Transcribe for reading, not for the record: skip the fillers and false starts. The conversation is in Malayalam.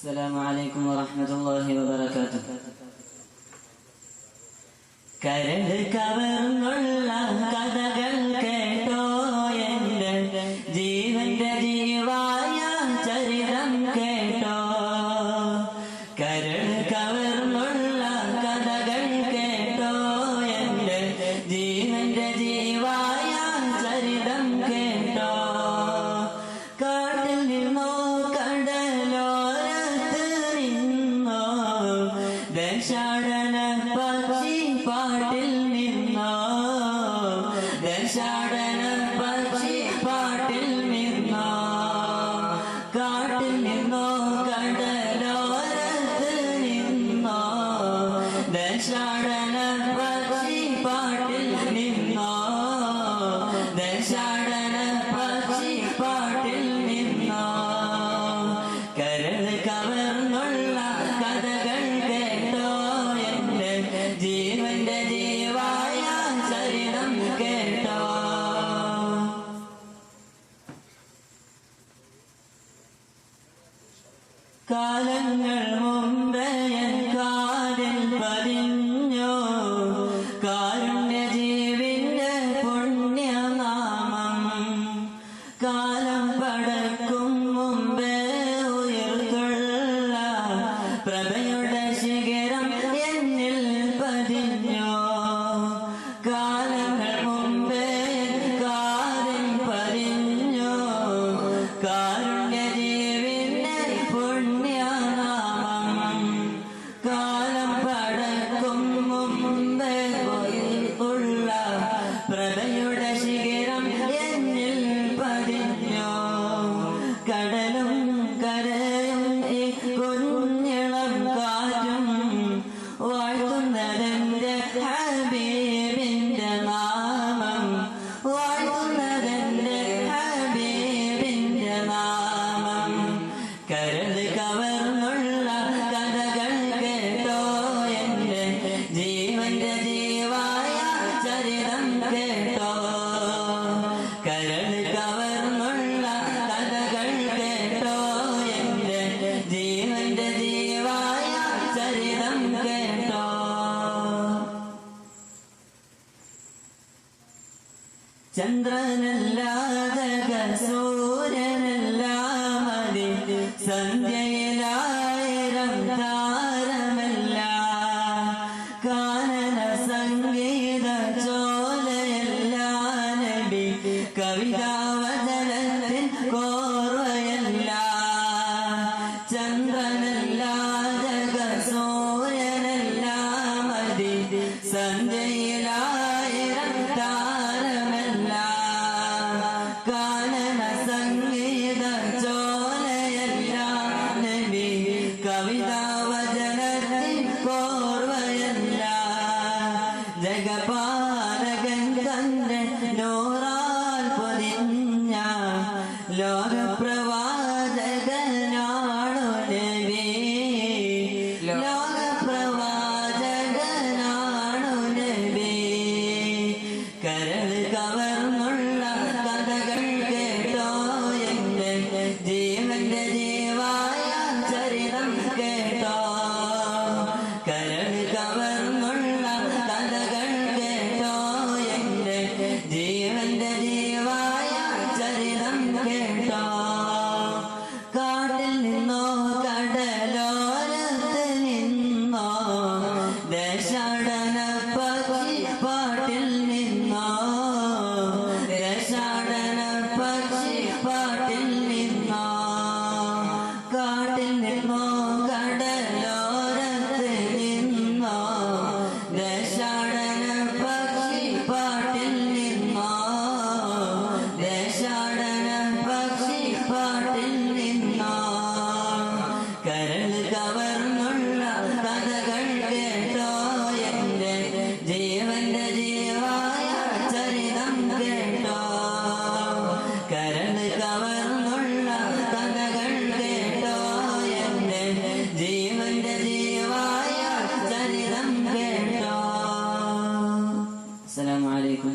السلام عليكم ورحمة الله وبركاته. കരട് കവർന്നുള്ള കഥകൾ കേട്ടോ എൻ്റെ ജീവന്റെ ജീവായ ചരിതം കേട്ടോ. കരട് കവർന്നുള്ള കഥകൾ കേട്ടോ എൻ്റെ ജീവന്റെ ജീവായ ചരിതം കേട്ടോ. കാട്ടിൽ നിന്നോ കടലോരത്ത് നിന്നോ ദേശാടന പക്ഷി പാട്ടിൽ നിന്നോ ദേശാടന പക്ഷി പാട്ടിൽ നിന്നോ കാട്ടിൽ നിന്നോ കടലോരത്ത് നിന്നോ ദേശാടന പക്ഷി പാട്ടിൽ നിന്നോ ദേശാടന പക്ഷി പാട്ടിൽ നിന്നോ. കരൾ കവർന്നുള്ള കഥകൾ കേട്ടോ എൻ്റെ ജീവന്റെ ജീവായ ചരിതം കേട്ടോ. കാലങ്ങൾ മുമ്പേ എൻ കാതിൽ പതിഞ്ഞു കാരുണ്യജീവിന്റെ പുണ്യനാമം. കാലം പടക്കും മുമ്പേ ഉയർത്തുള്ള പ്രഭയുടെ ശിഖരം എന്നിൽ പതിഞ്ഞു. കാലങ്ങൾ മുമ്പേ കാതിൽ പതിഞ്ഞു കാരുണ്യജീവിന്റെ പുണ്യനാമം. കാലം പടക്കും മുമ്പേ ഉള്ള പ്രഭയുടെ ശിഖരം എന്നിൽ പതിഞ്ഞു. കടലും കരയും ഈ കുഞ്ഞിളം കാറ്റും വാഴ്ത്തുന്നതെന്റെ ഹബീബിന്റെ നാമം. വാഴ്ത്തുന്നതെന്റെ ഹബീബിന്റെ നാമം. കരൾ കവർന്നുള്ള കഥകൾ കേട്ടോ എൻ്റെ ജീവന്റെ ജീവായ ചരിതം കേട്ടോ. കരൾ കവർന്നുള്ള കഥകൾ കേട്ടോ എൻ്റെ ജീവന്റെ ജീവായ ചരിതം കേട്ടോ. ചന്ദ്രനല്ലാതെ സൂര്യനല്ല മതി സന്ധ്യയിലായിരം താരമല്ല. കാനന സംഗീത ചോലയല്ല നബി കവിതാവചനത്തിൻ കോർവയല്ല. ചന്ദ്രനല്ലാതെ സൂര്യനല്ല മതി സന്ധ്യയിലായിരം താരമല്ല. കാനന സംഗീത ചോലയല്ല നബി കവിതാവചനത്തിൻ കോർവയല്ല. ജഗപാലകൻ തന്റെ നൂറാൽ പൊതിഞ്ഞ ലോകപ്രവാചകനാണു നബി. ലോകപ്രവാചകനാണു നബി. കരൾ കവർന്നുള്ള കഥകൾ കേട്ടോ എൻ്റെ ജീവന്റെ ജീവായ ചരിതം കേട്ടോ. കരൾ കവർന്നുള്ള കഥകൾ കേട്ടോ എൻ്റെ ജീവന്റെ ജീവായ ചരിതം കേട്ടോ. കാട്ടിൽ നിന്നോ കടലോരത്ത് നിന്നോ ദേശാടന പക്ഷി പാട്ടിൽ നിന്നോ ദേശാടന പക്ഷി പാട്ടിൽ നിന്നോ. കാട്ടിൽ നിന്നോ കടലോരത്ത് നിന്നോ ദേശാടന പക്ഷി പാട്ടിൽ നിന്നോ ദേശാടന പക്ഷി പാട്ടിൽ നിന്നോ. കരൾ കവർന്നുള്ള കഥകൾ കേട്ടോ എൻ്റെ ജീവന്റെ ജീവായ ചരിതം കേട്ടോ. കരൾ കവർന്നുള്ള കഥകൾ കേട്ടോ എൻ്റെ ജീവന്റെ ജീവായ ചരിതം കേട്ടോ. അസ്സലാമു അലൈക്കും.